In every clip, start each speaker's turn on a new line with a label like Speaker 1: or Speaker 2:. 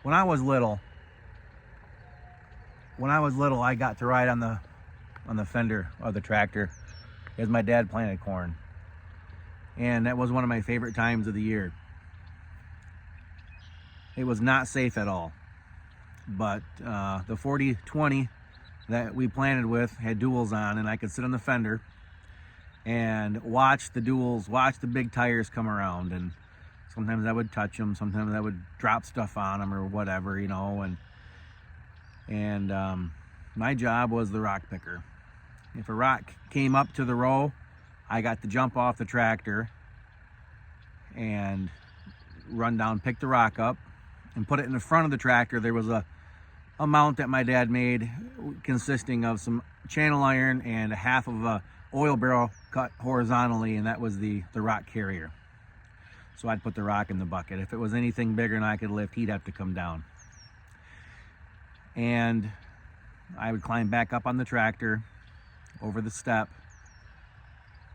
Speaker 1: When I was little, I got to ride on the fender of the tractor as my dad planted corn. And that was one of my favorite times of the year. It was not safe at all. But the 40-20 that we planted with had duals on, and I could sit on the fender and watch the duals, watch the big tires come around. And sometimes I would touch them, sometimes I would drop stuff on them or whatever, you know. And my job was the rock picker. If a rock came up to the row, I got to jump off the tractor and run down, pick the rock up, and put it in the front of the tractor. There was a mount that my dad made consisting of some channel iron and a half of a oil barrel cut horizontally, and that was the rock carrier. So I'd put the rock in the bucket. If it was anything bigger than I could lift, he'd have to come down. And I would climb back up on the tractor over the step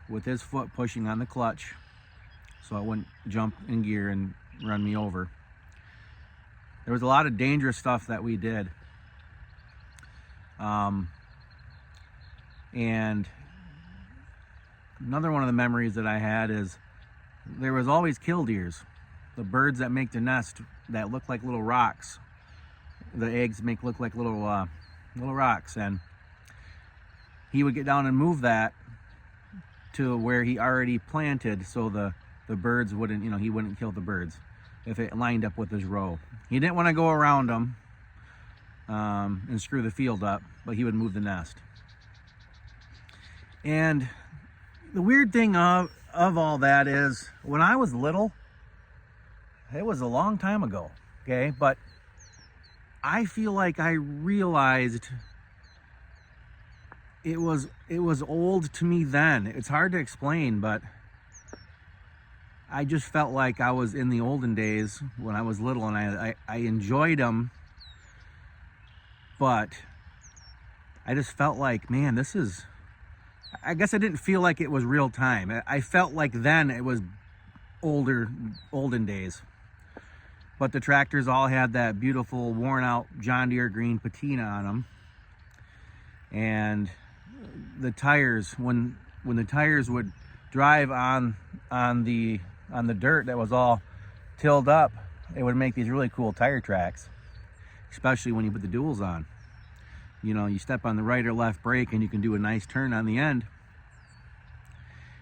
Speaker 1: with his foot pushing on the clutch so it wouldn't jump in gear and run me over. There was a lot of dangerous stuff that we did. And another one of the memories that I had is there was always killdeers, the birds that make the nest that look like little rocks. The eggs look like little rocks, and he would get down and move that to where he already planted so the birds wouldn't, you know, he wouldn't kill the birds if it lined up with his row. He didn't want to go around them and screw the field up, but he would move the nest. And the weird thing of all that is, when I was little, it was a long time ago, okay, but I feel like I realized it was old to me then. It's hard to explain, but I just felt like I was in the olden days when I was little, and I enjoyed them, but I just felt like, man, this is, I guess I didn't feel like it was real time. I felt like then it was olden days. But the tractors all had that beautiful worn out John Deere green patina on them. And the tires, when the tires would drive on the dirt that was all tilled up, it would make these really cool tire tracks, especially when you put the duals on. You know, you step on the right or left brake and you can do a nice turn on the end.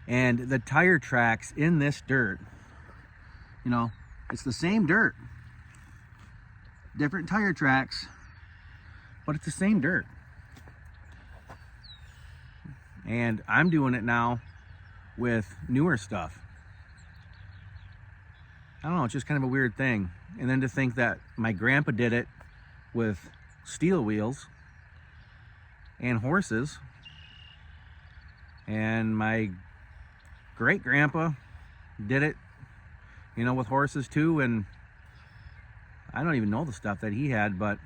Speaker 1: And the tire tracks in this dirt, you know, it's the same dirt, different tire tracks, but it's the same dirt. And I'm doing it now with newer stuff. I don't know, it's just kind of a weird thing. And then to think that my grandpa did it with steel wheels and horses, and my great grandpa did it, you know, with horses too. And I don't even know the stuff that he had, but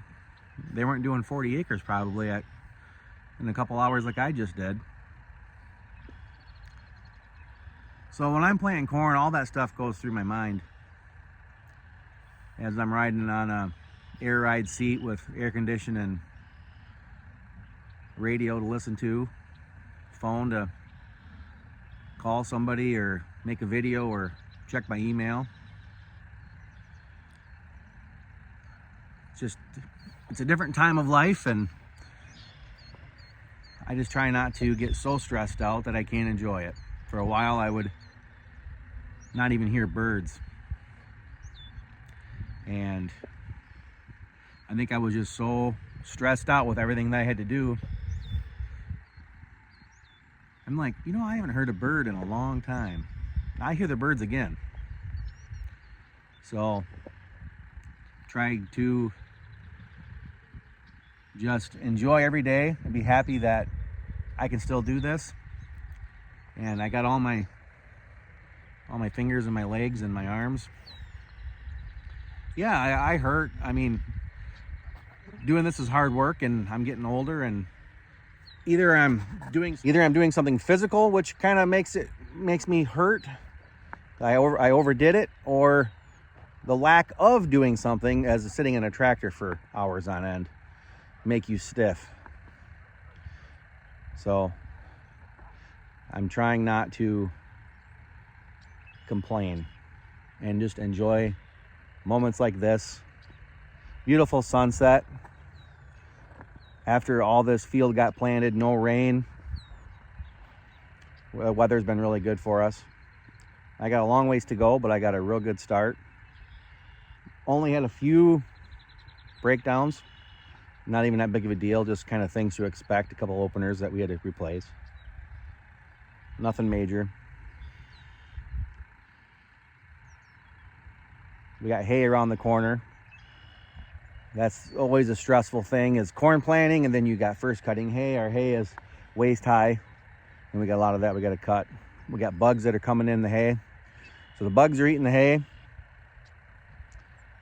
Speaker 1: they weren't doing 40 acres probably in a couple hours like I just did. So when I'm planting corn, all that stuff goes through my mind as I'm riding on a air ride seat with air conditioning and radio to listen to, phone to call somebody or make a video or check my email. It's a different time of life, and I just try not to get so stressed out that I can't enjoy it. For a while I would not even hear birds, and I think I was just so stressed out with everything that I had to do. I'm like, you know, I haven't heard a bird in a long time. I hear the birds again. So trying to just enjoy every day and be happy that I can still do this. And I got all my fingers and my legs and my arms. Yeah, I hurt. I mean, doing this is hard work, and I'm getting older, and either I'm doing something physical, which kind of makes me hurt. I overdid it, or the lack of doing something as sitting in a tractor for hours on end make you stiff. So I'm trying not to complain and just enjoy moments like this. Beautiful sunset. After all this field got planted, no rain. The weather's been really good for us. I got a long ways to go, but I got a real good start. Only had a few breakdowns. Not even that big of a deal, just kind of things to expect. A couple openers that we had to replace. Nothing major. We got hay around the corner. That's always a stressful thing, is corn planting, and then you got first cutting hay. Our hay is waist high, and we got a lot of that we got to cut. We got bugs that are coming in the hay. So the bugs are eating the hay,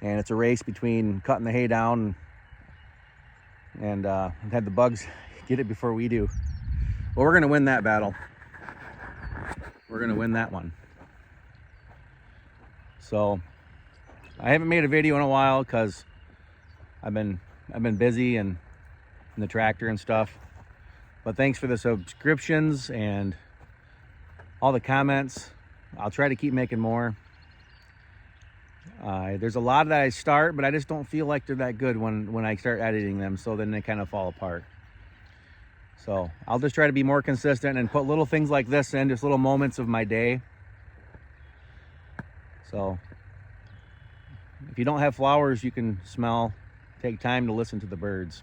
Speaker 1: and it's a race between cutting the hay down and had the bugs get it before we do. Well, we're gonna win that battle. We're gonna win that one. So I haven't made a video in a while because I've been busy and in the tractor and stuff. But thanks for the subscriptions and all the comments. I'll try to keep making more. There's a lot that I start, but I just don't feel like they're that good when I start editing them, so then they kind of fall apart. So I'll just try to be more consistent and put little things like this in, just little moments of my day. So if you don't have flowers you can smell, take time to listen to the birds.